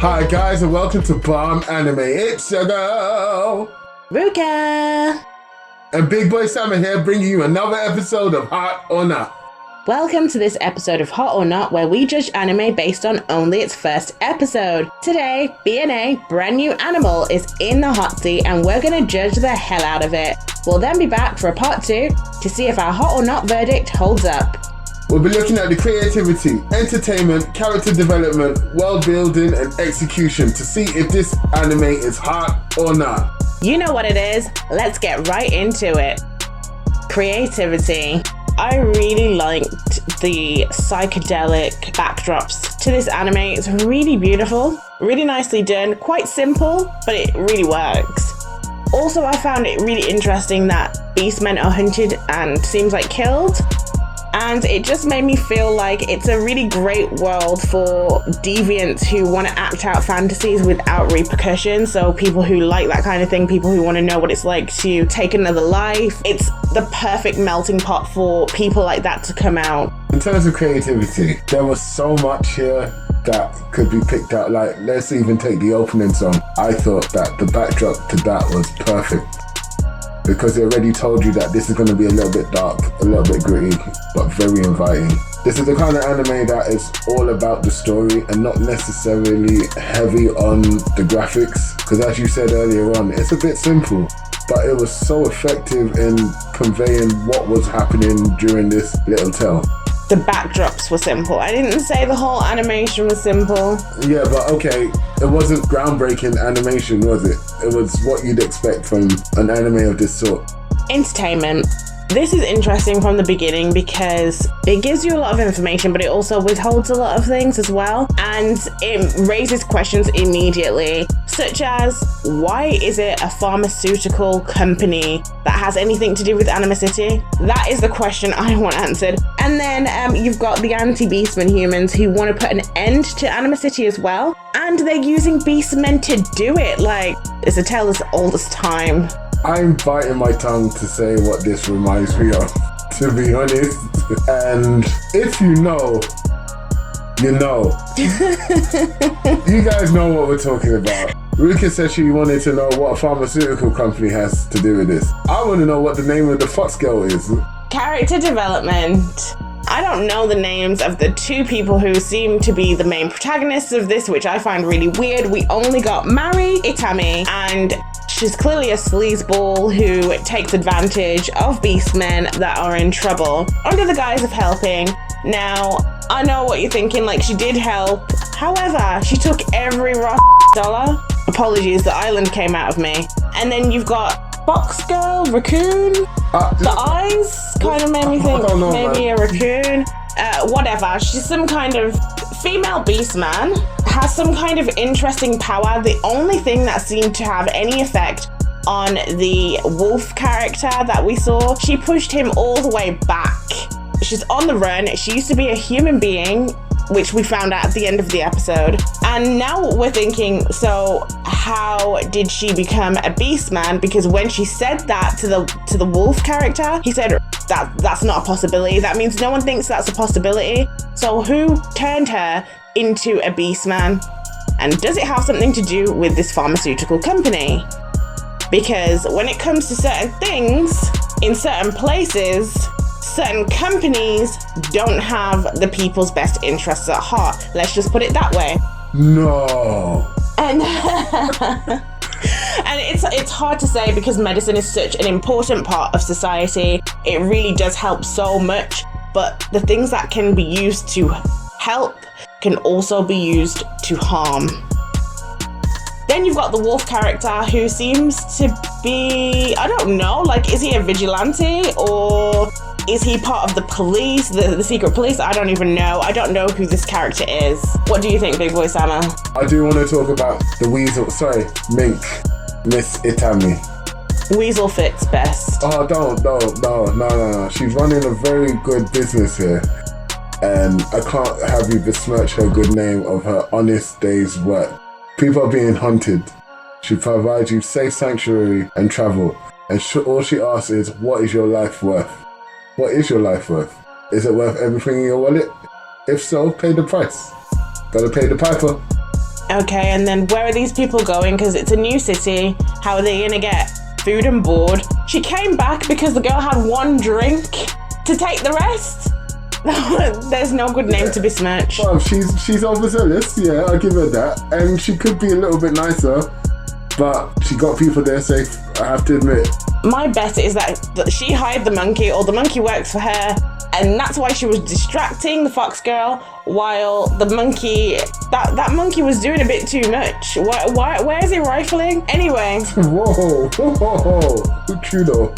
Hi guys and welcome to Bomb Anime. It's your girl Ruka! And Big Boy Summer here bringing you another episode of Hot or Not. Welcome to this episode of Hot or Not, where we judge anime based on only its first episode. Today, BNA, Brand New Animal, is in the hot seat and we're going to judge the hell out of it. We'll then be back for a part 2 to see if our Hot or Not verdict holds up. We'll be looking at the creativity, entertainment, character development, world building and execution to see if this anime is hot or not. You know what it is. Let's get right into it. Creativity. I really liked the psychedelic backdrops to this anime. It's really beautiful, really nicely done, quite simple, but it really works. Also, I found it really interesting that beastmen are hunted and seems like killed. And it just made me feel like it's a really great world for deviants who want to act out fantasies without repercussions. So people who like that kind of thing, people who want to know what it's like to take another life. It's the perfect melting pot for people like that to come out. In terms of creativity, there was so much here that could be picked out. Like, let's even take the opening song. I thought that the backdrop to that was perfect, because they already told you that this is going to be a little bit dark, a little bit gritty, but very inviting. This is the kind of anime that is all about the story and not necessarily heavy on the graphics, because as you said earlier on, it's a bit simple, but it was so effective in conveying what was happening during this little tale. The backdrops were simple. I didn't say the whole animation was simple. Yeah, but okay, it wasn't groundbreaking animation, was it? It was what you'd expect from an anime of this sort. Entertainment. This is interesting from the beginning because it gives you a lot of information, but it also withholds a lot of things as well. And it raises questions immediately, such as, why is it a pharmaceutical company that has anything to do with animicity? That is the question I want answered. And then you've got the anti-beastmen humans who want to put an end to animicity as well. And they're using beastmen to do it. Like, it's a tale as old as time. I'm biting my tongue to say what this reminds me of, to be honest. And if you know, you know. You guys know what we're talking about. Ruka said she wanted to know what a pharmaceutical company has to do with this. I want to know what the name of the Fox girl is. Character development. I don't know the names of the two people who seem to be the main protagonists of this, which I find really weird. We only got Mari Itami, and she's clearly a sleazeball who takes advantage of beastmen that are in trouble under the guise of helping. Now, I know what you're thinking, like, she did help. However, she took every dollar. Apologies, the island came out of me. And then you've got Box Girl, Raccoon. The eyes kind of made me think maybe a raccoon. Whatever, she's some kind of female beastman, has some kind of interesting power. The only thing that seemed to have any effect on the wolf character that we saw, she pushed him all the way back. She's on the run. She used to be a human being, which we found out at the end of the episode. And now we're thinking, so how did she become a beastman? Because when she said that to the wolf character, he said that's not a possibility. That means no one thinks that's a possibility. So who turned her into a beastman? And does it have something to do with this pharmaceutical company? Because when it comes to certain things, in certain places, certain companies don't have the people's best interests at heart. Let's just put it that way. No. And and it's hard to say because medicine is such an important part of society. It really does help so much, but the things that can be used to help can also be used to harm. Then you've got the wolf character who seems to be, I don't know, like, is he a vigilante or is he part of the police, the secret police? I don't even know. I don't know who this character is. What do you think, Big Boy Sama? I do want to talk about the Mink, Miss Itami. Weasel fits best. Oh, no. She's running a very good business here. And I can't have you besmirch her good name of her honest day's work. People are being hunted. She provides you safe sanctuary and travel. And all she asks is, what is your life worth? What is your life worth? Is it worth everything in your wallet? If so, pay the price. Gotta pay the piper. Okay, and then where are these people going? Because it's a new city. How are they gonna get food and board? She came back because the girl had one drink to take the rest. There's no good name to besmirch. Well, she's overzealous, yeah, I'll give her that. And she could be a little bit nicer, but she got people there safe, I have to admit. My bet is that she hired the monkey, or the monkey works for her, and that's why she was distracting the fox girl, while the monkey, that monkey was doing a bit too much. Where is he rifling? Anyway. Whoa, Trudeau.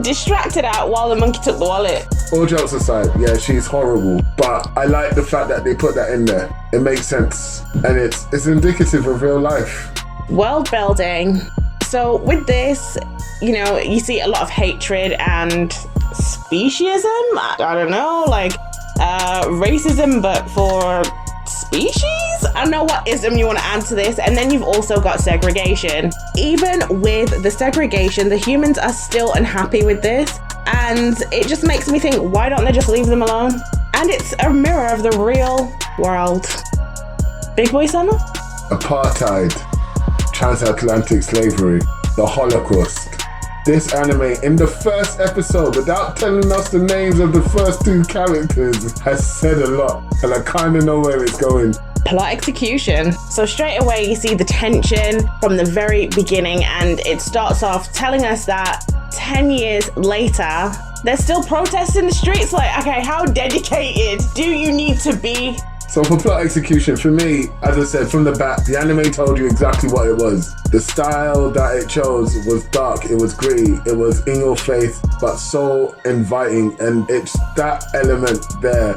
Distracted out while the monkey took the wallet. All jokes aside, yeah, she's horrible, but I like the fact that they put that in there. It makes sense, and it's indicative of real life. World building. So with this, you know, you see a lot of hatred and speciesism. I don't know, like racism, but for species? I don't know what ism you want to add to this. And then you've also got segregation. Even with the segregation, the humans are still unhappy with this. And it just makes me think, why don't they just leave them alone? And it's a mirror of the real world. Big boy summer? Apartheid, transatlantic slavery, the Holocaust. This anime, in the first episode, without telling us the names of the first two characters, has said a lot, and I kind of know where it's going. Plot execution. So straight away you see the tension from the very beginning, and it starts off telling us that 10 years later, there's still protests in the streets. Like, okay, how dedicated do you need to be? So for plot execution, for me, as I said, from the back, the anime told you exactly what it was. The style that it chose was dark, it was gritty, it was in your face, but so inviting. And it's that element there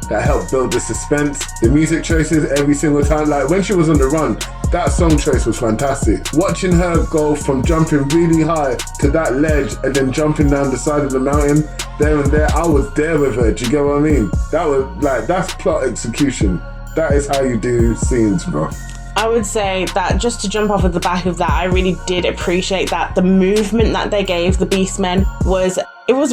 that helped build the suspense. The music choices every single time, like when she was on the run, that song choice was fantastic. Watching her go from jumping really high to that ledge and then jumping down the side of the mountain, there and there, I was there with her. Do you get what I mean? That was like, that's plot execution. That is how you do scenes, bro. I would say that, just to jump off of the back of that, I really did appreciate that the movement that they gave the Beastmen was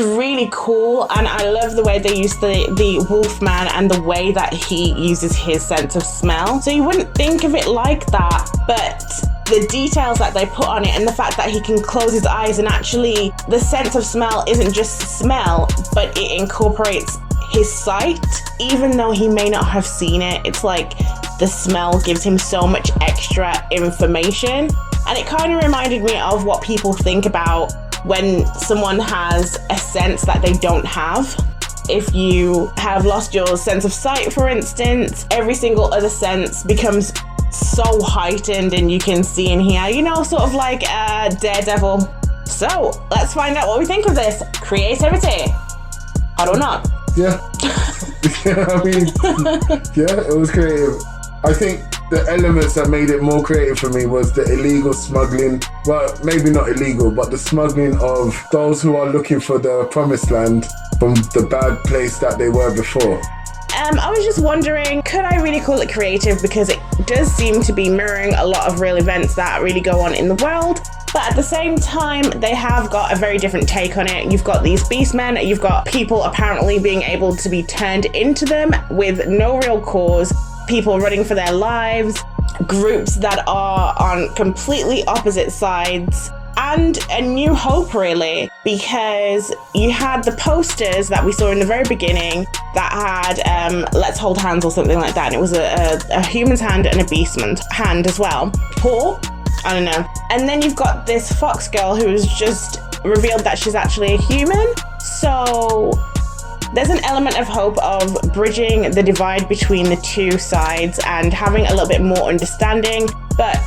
really cool, and I love the way they used the Wolfman and the way that he uses his sense of smell. So you wouldn't think of it like that, but the details that they put on it, and the fact that he can close his eyes, and actually the sense of smell isn't just smell, but it incorporates his sight, even though he may not have seen it. It's like the smell gives him so much extra information, and it kind of reminded me of what people think about when someone has a sense that they don't have. If you have lost your sense of sight, for instance, every single other sense becomes so heightened, and you can see and hear, you know, sort of like Daredevil. So let's find out what we think of this. Creativity. I don't know. Yeah. Yeah, I mean, yeah, it was creative. I think the elements that made it more creative for me was the illegal smuggling. Well, maybe not illegal, but the smuggling of those who are looking for the promised land from the bad place that they were before. I was just wondering, could I really call it creative? Because it does seem to be mirroring a lot of real events that really go on in the world. But at the same time, they have got a very different take on it. You've got these beastmen, you've got people apparently being able to be turned into them with no real cause, people running for their lives, groups that are on completely opposite sides, and a new hope, really, because you had the posters that we saw in the very beginning that had let's hold hands or something like that, and it was a human's hand and a beastman's hand as well. Paw? I don't know. And then you've got this fox girl who's just revealed that she's actually a human. So there's an element of hope of bridging the divide between the two sides and having a little bit more understanding. But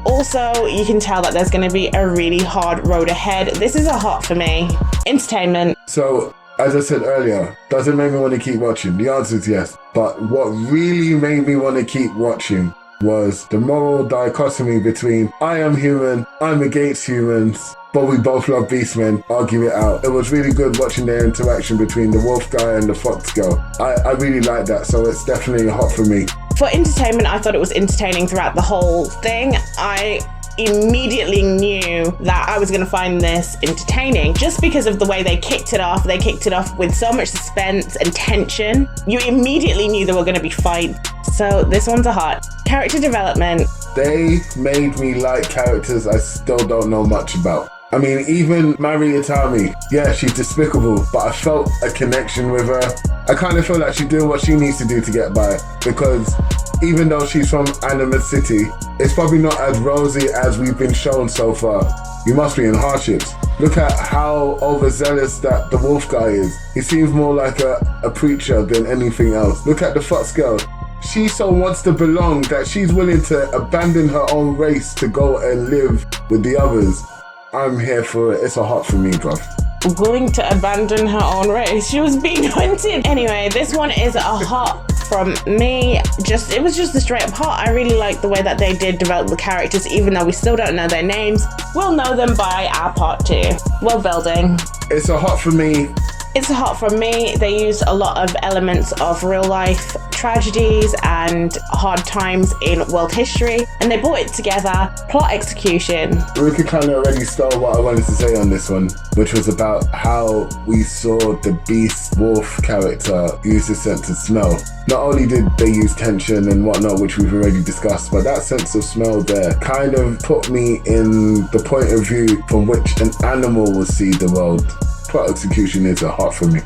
also, you can tell that there's going to be a really hard road ahead. This is a hot for me. Entertainment. So, as I said earlier, does it make me want to keep watching? The answer is yes. But what really made me want to keep watching was the moral dichotomy between I am human, I'm against humans, but we both love beastmen, argue it out. It was really good watching their interaction between the wolf guy and the fox girl. I really like that, so it's definitely hot for me. For entertainment, I thought it was entertaining throughout the whole thing. I immediately knew that I was going to find this entertaining just because of the way they kicked it off. They kicked it off with so much suspense and tension. You immediately knew there were going to be fights. So this one's a hot. Character development. They made me like characters I still don't know much about. I mean, even Mari Itami, yeah, she's despicable, but I felt a connection with her. I kind of feel like she's doing what she needs to do to get by, because even though she's from Anima City, it's probably not as rosy as we've been shown so far. You must be in hardships. Look at how overzealous that the wolf guy is. He seems more like a preacher than anything else. Look at the Fox girl. She so wants to belong that she's willing to abandon her own race to go and live with the others. I'm here for it. It's a hot for me, bruv. Willing to abandon her own race. She was being hunted. Anyway, this one is a hot from me. It was just a straight up hot. I really like the way that they did develop the characters, even though we still don't know their names. We'll know them by our part 2. World building. It's a hot for me. It's a hot from me. They used a lot of elements of real life tragedies and hard times in world history, and they brought it together. Plot execution. Ruka kind of already stole what I wanted to say on this one, which was about how we saw the beast wolf character use his sense of smell. Not only did they use tension and whatnot, which we've already discussed, but that sense of smell there kind of put me in the point of view from which an animal will see the world. Plot execution is a hot for me.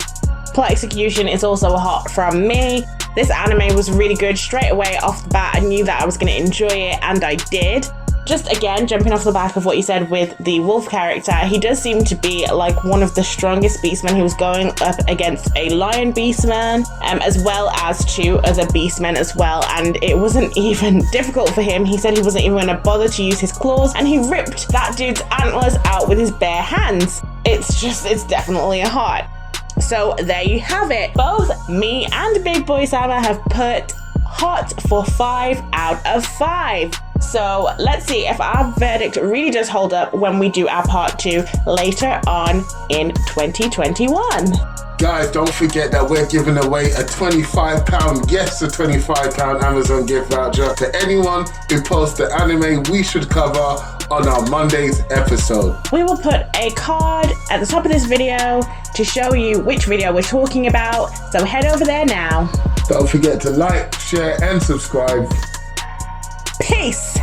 Plot execution is also a hot from me. This anime was really good straight away off the bat. I knew that I was going to enjoy it, and I did. Just again, jumping off the back of what you said with the wolf character, he does seem to be like one of the strongest beastmen. He was going up against a lion beastman, as well as 2 other beastmen as well, and it wasn't even difficult for him. He said he wasn't even going to bother to use his claws, and he ripped that dude's antlers out with his bare hands. It's definitely a hot. So there you have it. Both me and Big Boy Sama have put hot for 5 out of 5. So let's see if our verdict really does hold up when we do our part 2 later on in 2021. Guys, don't forget that we're giving away a £25, yes, a £25 Amazon gift voucher to anyone who posts the anime we should cover on our Monday's episode. We will put a card at the top of this video to show you which video we're talking about, so head over there now. Don't forget to like, share, and subscribe. Peace!